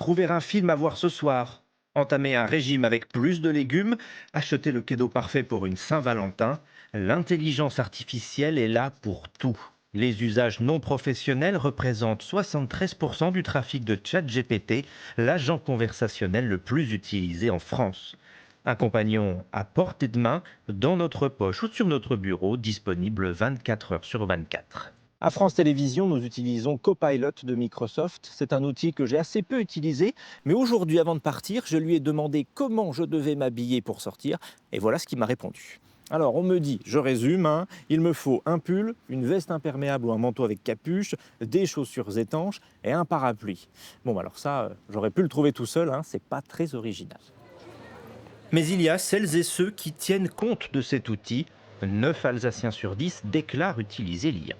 trouver un film à voir ce soir, entamer un régime avec plus de légumes, acheter le cadeau parfait pour une Saint-Valentin, l'intelligence artificielle est là pour tout. Les usages non professionnels représentent 73% du trafic de ChatGPT, l'agent conversationnel le plus utilisé en France. Un compagnon à portée de main, dans notre poche ou sur notre bureau, disponible 24 heures sur 24. À France Télévisions, nous utilisons Copilot de Microsoft. C'est un outil que j'ai assez peu utilisé, mais aujourd'hui, avant de partir, je lui ai demandé comment je devais m'habiller pour sortir, et voilà ce qu'il m'a répondu. Alors, on me dit, je résume, il me faut un pull, une veste imperméable ou un manteau avec capuche, des chaussures étanches et un parapluie. Bon, alors ça, j'aurais pu le trouver tout seul, c'est pas très original. Mais il y a celles et ceux qui tiennent compte de cet outil. 9 Alsaciens sur 10 déclarent utiliser l'IA.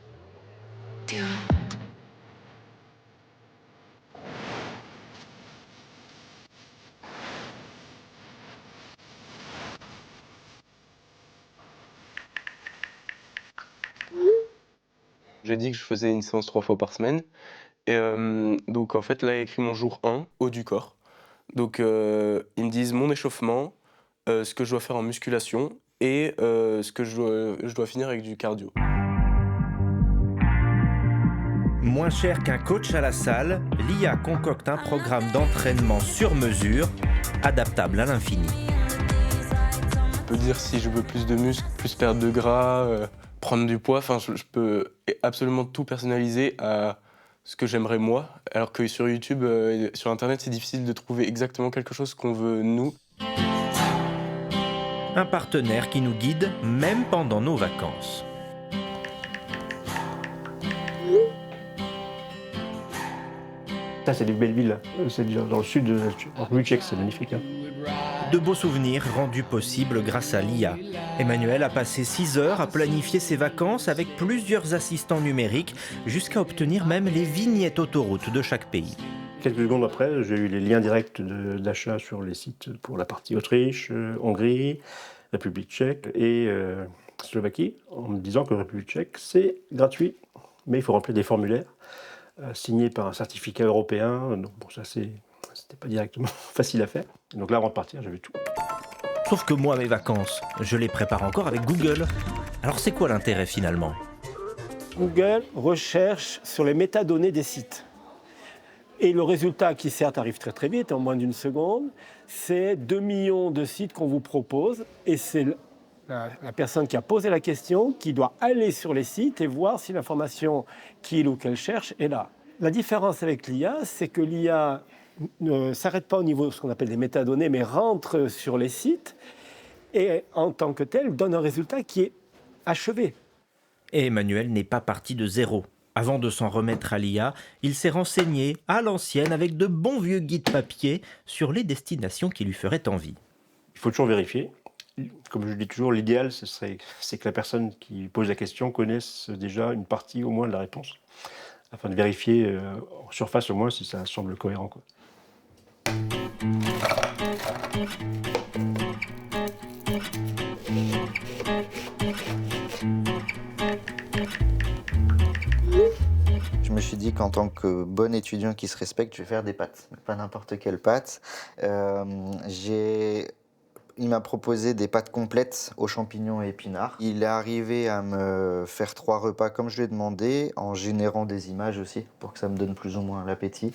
J'ai dit que je faisais une séance 3 fois par semaine et donc en fait, là, il y a écrit mon jour 1, haut du corps. Donc ils me disent mon échauffement, ce que je dois faire en musculation et ce que je dois finir avec du cardio. Moins cher qu'un coach à la salle, l'IA concocte un programme d'entraînement sur mesure, adaptable à l'infini. Je peux dire si je veux plus de muscles, plus perdre de gras, prendre du poids, enfin je peux absolument tout personnaliser à ce que j'aimerais moi, alors que sur YouTube, sur internet, c'est difficile de trouver exactement quelque chose qu'on veut nous. Un partenaire qui nous guide même pendant nos vacances. Ça, c'est des belles villes. C'est dans le sud, en République tchèque, c'est magnifique. De beaux souvenirs rendus possibles grâce à l'IA. Emmanuel a passé 6 heures à planifier ses vacances avec plusieurs assistants numériques jusqu'à obtenir même les vignettes autoroutes de chaque pays. Quelques secondes après, j'ai eu les liens directs d'achat sur les sites pour la partie Autriche, Hongrie, République tchèque et Slovaquie, en me disant que République tchèque, c'est gratuit, mais il faut remplir des formulaires signés par un certificat européen. Donc bon, ça, c'était pas directement facile à faire. Donc là, avant de partir, j'avais tout. Sauf que moi, mes vacances, je les prépare encore avec Google. Alors c'est quoi l'intérêt finalement ? Google recherche sur les métadonnées des sites. Et le résultat, qui certes arrive très très vite, en moins d'une seconde, c'est 2 millions de sites qu'on vous propose. Et c'est la personne qui a posé la question qui doit aller sur les sites et voir si l'information qu'il ou qu'elle cherche est là. La différence avec l'IA, c'est que l'IA ne s'arrête pas au niveau de ce qu'on appelle des métadonnées, mais rentre sur les sites et en tant que tel donne un résultat qui est achevé. Et Emmanuel n'est pas parti de zéro. Avant de s'en remettre à l'IA, il s'est renseigné à l'ancienne avec de bons vieux guides papier sur les destinations qui lui feraient envie. Il faut toujours vérifier. Comme je dis toujours, l'idéal, c'est que la personne qui pose la question connaisse déjà une partie au moins de la réponse, afin de vérifier en surface au moins si ça semble cohérent, quoi. Je me suis dit qu'en tant que bon étudiant qui se respecte, je vais faire des pâtes. Mais pas n'importe quelle pâte. Il m'a proposé des pâtes complètes aux champignons et épinards. Il est arrivé à me faire 3 repas comme je lui ai demandé, en générant des images aussi, pour que ça me donne plus ou moins l'appétit.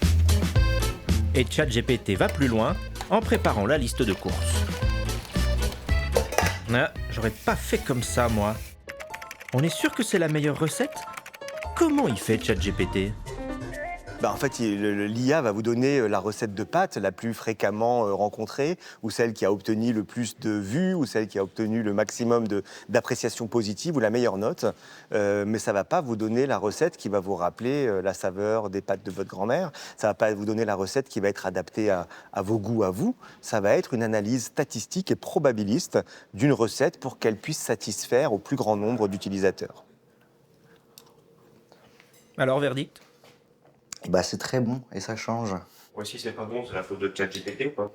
Et ChatGPT va plus loin en préparant la liste de courses. Ah, j'aurais pas fait comme ça, moi. On est sûr que c'est la meilleure recette ? Comment il fait ChatGPT ? En fait, l'IA va vous donner la recette de pâtes la plus fréquemment rencontrée, ou celle qui a obtenu le plus de vues, ou celle qui a obtenu le maximum d'appréciation positive, ou la meilleure note. Mais ça ne va pas vous donner la recette qui va vous rappeler la saveur des pâtes de votre grand-mère. Ça ne va pas vous donner la recette qui va être adaptée à vos goûts à vous. Ça va être une analyse statistique et probabiliste d'une recette pour qu'elle puisse satisfaire au plus grand nombre d'utilisateurs. Alors, verdict ? C'est très bon et ça change. Ouais, si c'est pas bon, c'est la faute de ChatGPT ou pas ?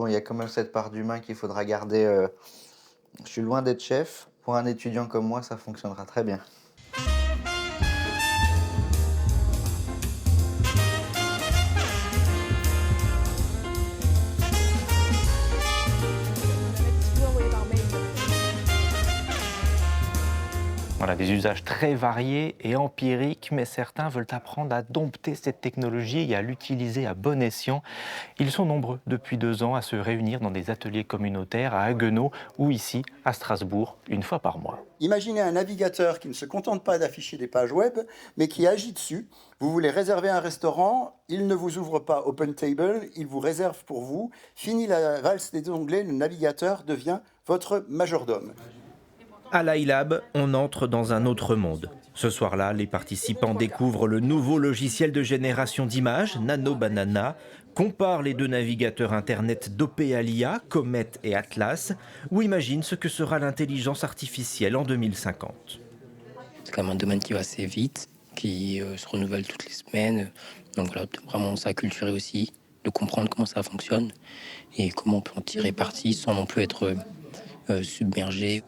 Il y a quand même cette part d'humain qu'il faudra garder. Je suis loin d'être chef. Pour un étudiant comme moi, ça fonctionnera très bien. Voilà, des usages très variés et empiriques, mais certains veulent apprendre à dompter cette technologie et à l'utiliser à bon escient. Ils sont nombreux depuis 2 ans à se réunir dans des ateliers communautaires à Haguenau ou ici à Strasbourg, une fois par mois. Imaginez un navigateur qui ne se contente pas d'afficher des pages web, mais qui agit dessus. Vous voulez réserver un restaurant, il ne vous ouvre pas OpenTable, il vous réserve pour vous. Fini la valse des onglets, le navigateur devient votre majordome. À l'iLab, on entre dans un autre monde. Ce soir-là, les participants découvrent le nouveau logiciel de génération d'images, Nano Banana, comparent les 2 navigateurs Internet dopés à l'IA, Comet et Atlas, ou imaginent ce que sera l'intelligence artificielle en 2050. C'est quand même un domaine qui va assez vite, qui se renouvelle toutes les semaines. Donc voilà, vraiment s'acculturer aussi, de comprendre comment ça fonctionne et comment on peut en tirer parti sans non plus être submergé.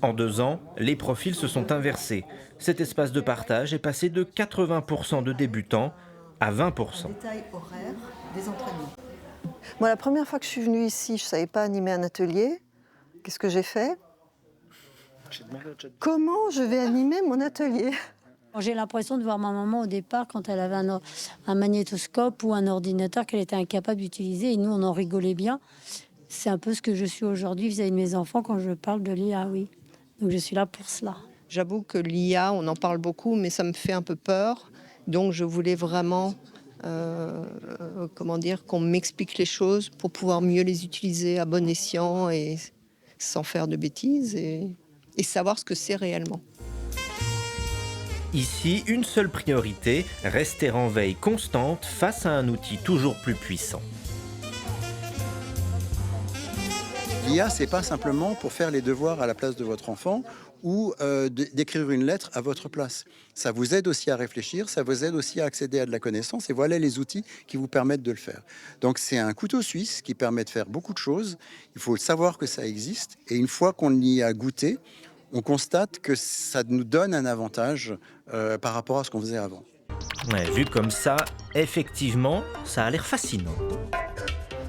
En 2 ans, les profils se sont inversés. Cet espace de partage est passé de 80% de débutants à 20%. Détail horaire des entraînements. Moi, la première fois que je suis venue ici, je ne savais pas animer un atelier. Qu'est-ce que j'ai fait? Comment je vais animer mon atelier? J'ai l'impression de voir ma maman au départ quand elle avait un magnétoscope ou un ordinateur qu'elle était incapable d'utiliser et nous on en rigolait bien. C'est un peu ce que je suis aujourd'hui vis-à-vis de mes enfants quand je parle de l'IA, oui. Donc je suis là pour cela. J'avoue que l'IA, on en parle beaucoup, mais ça me fait un peu peur. Donc je voulais vraiment qu'on m'explique les choses pour pouvoir mieux les utiliser à bon escient et sans faire de bêtises et savoir ce que c'est réellement. Ici, une seule priorité, rester en veille constante face à un outil toujours plus puissant. L'IA, c'est pas simplement pour faire les devoirs à la place de votre enfant ou d'écrire une lettre à votre place. Ça vous aide aussi à réfléchir, ça vous aide aussi à accéder à de la connaissance et voilà les outils qui vous permettent de le faire. Donc c'est un couteau suisse qui permet de faire beaucoup de choses. Il faut savoir que ça existe et une fois qu'on y a goûté, on constate que ça nous donne un avantage par rapport à ce qu'on faisait avant. Ouais, vu comme ça, effectivement, ça a l'air fascinant.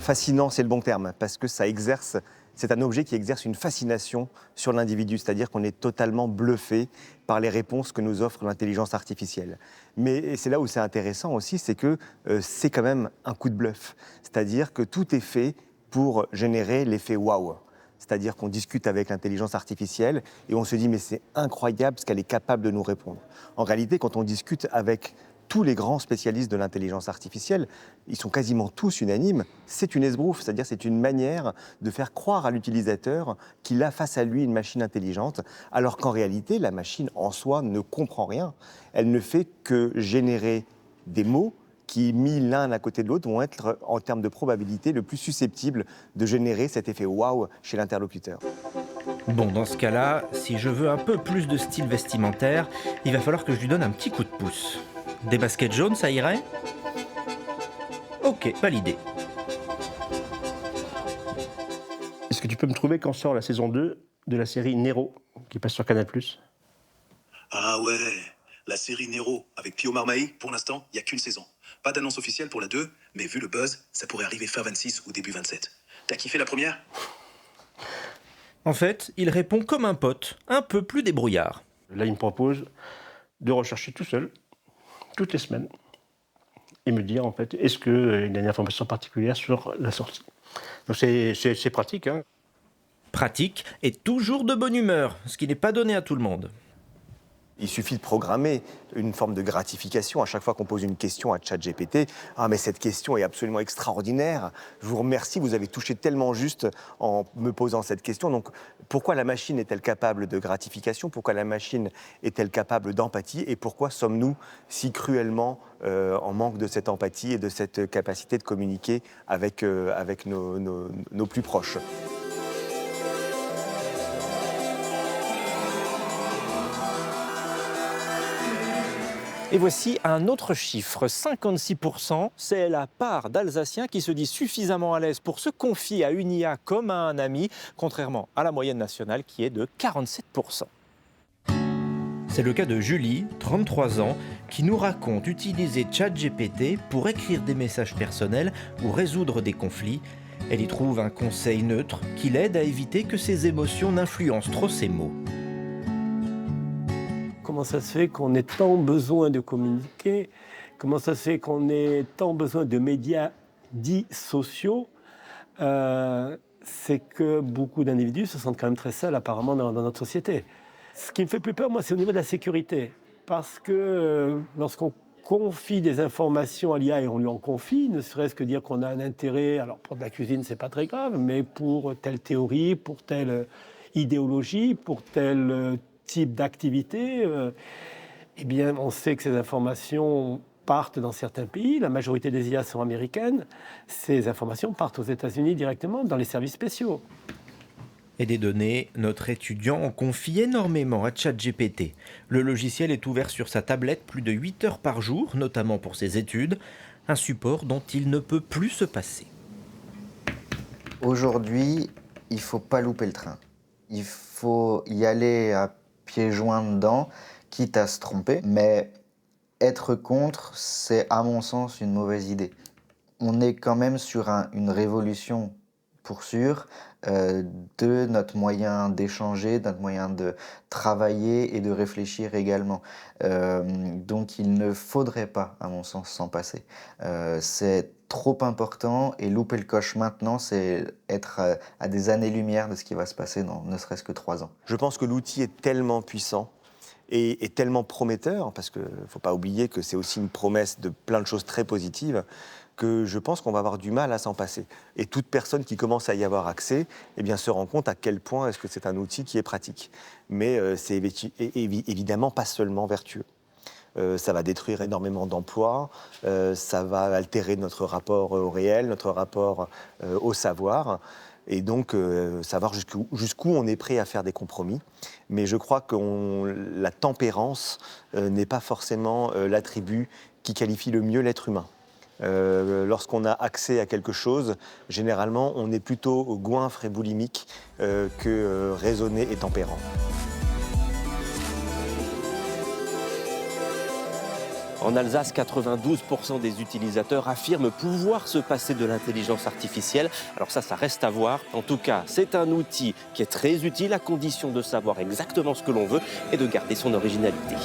Fascinant, c'est le bon terme, parce que c'est un objet qui exerce une fascination sur l'individu, c'est-à-dire qu'on est totalement bluffé par les réponses que nous offre l'intelligence artificielle. Mais c'est là où c'est intéressant aussi, c'est que c'est quand même un coup de bluff, c'est-à-dire que tout est fait pour générer l'effet waouh. C'est-à-dire qu'on discute avec l'intelligence artificielle et on se dit mais c'est incroyable ce qu'elle est capable de nous répondre. En réalité, quand on discute avec tous les grands spécialistes de l'intelligence artificielle, ils sont quasiment tous unanimes, c'est une esbrouffe, c'est-à-dire c'est une manière de faire croire à l'utilisateur qu'il a face à lui une machine intelligente, alors qu'en réalité, la machine en soi ne comprend rien. Elle ne fait que générer des mots qui, mis l'un à côté de l'autre, vont être, en termes de probabilité, le plus susceptibles de générer cet effet waouh chez l'interlocuteur. Bon, dans ce cas-là, si je veux un peu plus de style vestimentaire, il va falloir que je lui donne un petit coup de pouce. Des baskets jaunes, ça irait? Ok, validé. Est-ce que tu peux me trouver quand sort la saison 2 de la série Nero, qui passe sur Canal+. Ah ouais, la série Nero avec Pio Marmaille, pour l'instant, il n'y a qu'une saison. Pas d'annonce officielle pour la 2, mais vu le buzz, ça pourrait arriver fin 26 ou début 27. T'as kiffé la première? En fait, il répond comme un pote, un peu plus débrouillard. Là, il me propose de rechercher tout seul, toutes les semaines, et me dire, en fait, est-ce qu'il y a une information particulière sur la sortie. Donc c'est pratique, hein. Pratique et toujours de bonne humeur, ce qui n'est pas donné à tout le monde. Il suffit de programmer une forme de gratification à chaque fois qu'on pose une question à ChatGPT. « Ah, mais cette question est absolument extraordinaire. Je vous remercie, vous avez touché tellement juste en me posant cette question. » Donc, pourquoi la machine est-elle capable de gratification? Pourquoi la machine est-elle capable d'empathie? Et pourquoi sommes-nous si cruellement en manque de cette empathie et de cette capacité de communiquer avec nos plus proches? Et voici un autre chiffre, 56%, c'est la part d'Alsaciens qui se disent suffisamment à l'aise pour se confier à une IA comme à un ami, contrairement à la moyenne nationale qui est de 47%. C'est le cas de Julie, 33 ans, qui nous raconte utiliser ChatGPT pour écrire des messages personnels ou résoudre des conflits. Elle y trouve un conseil neutre qui l'aide à éviter que ses émotions n'influencent trop ses mots. comment ça se fait qu'on ait tant besoin de communiquer, comment ça se fait qu'on ait tant besoin de médias dits sociaux. C'est que beaucoup d'individus se sentent quand même très seuls apparemment dans notre société. Ce qui me fait plus peur, moi, c'est au niveau de la sécurité. Parce que lorsqu'on confie des informations à l'IA et on lui en confie, ne serait-ce que dire qu'on a un intérêt, alors pour de la cuisine, c'est pas très grave, mais pour telle théorie, pour telle idéologie, pour tel type d'activité, eh bien, on sait que ces informations partent dans certains pays, la majorité des IA sont américaines, ces informations partent aux États-Unis directement dans les services spéciaux. Et des données, notre étudiant en confie énormément à ChatGPT. Le logiciel est ouvert sur sa tablette plus de 8 heures par jour, notamment pour ses études, un support dont il ne peut plus se passer. Aujourd'hui, il ne faut pas louper le train. Il faut y aller à pieds joints dedans, quitte à se tromper, mais être contre, c'est à mon sens une mauvaise idée. On est quand même sur une révolution, pour sûr, de notre moyen d'échanger, de notre moyen de travailler et de réfléchir également. Donc il ne faudrait pas, à mon sens, s'en passer. C'est trop important et louper le coche maintenant, c'est être à des années-lumière de ce qui va se passer dans ne serait-ce que 3 ans. Je pense que l'outil est tellement puissant et tellement prometteur, parce qu'il ne faut pas oublier que c'est aussi une promesse de plein de choses très positives, que je pense qu'on va avoir du mal à s'en passer. Et toute personne qui commence à y avoir accès, eh bien, se rend compte à quel point est-ce que c'est un outil qui est pratique. Mais c'est évidemment pas seulement vertueux. Ça va détruire énormément d'emplois, ça va altérer notre rapport au réel, notre rapport au savoir, et donc savoir jusqu'où on est prêt à faire des compromis. Mais je crois que la tempérance n'est pas forcément l'attribut qui qualifie le mieux l'être humain. Lorsqu'on a accès à quelque chose, généralement, on est plutôt goinfre et boulimique que raisonné et tempérant. En Alsace, 92% des utilisateurs affirment pouvoir se passer de l'intelligence artificielle. Alors ça reste à voir. En tout cas, c'est un outil qui est très utile à condition de savoir exactement ce que l'on veut et de garder son originalité.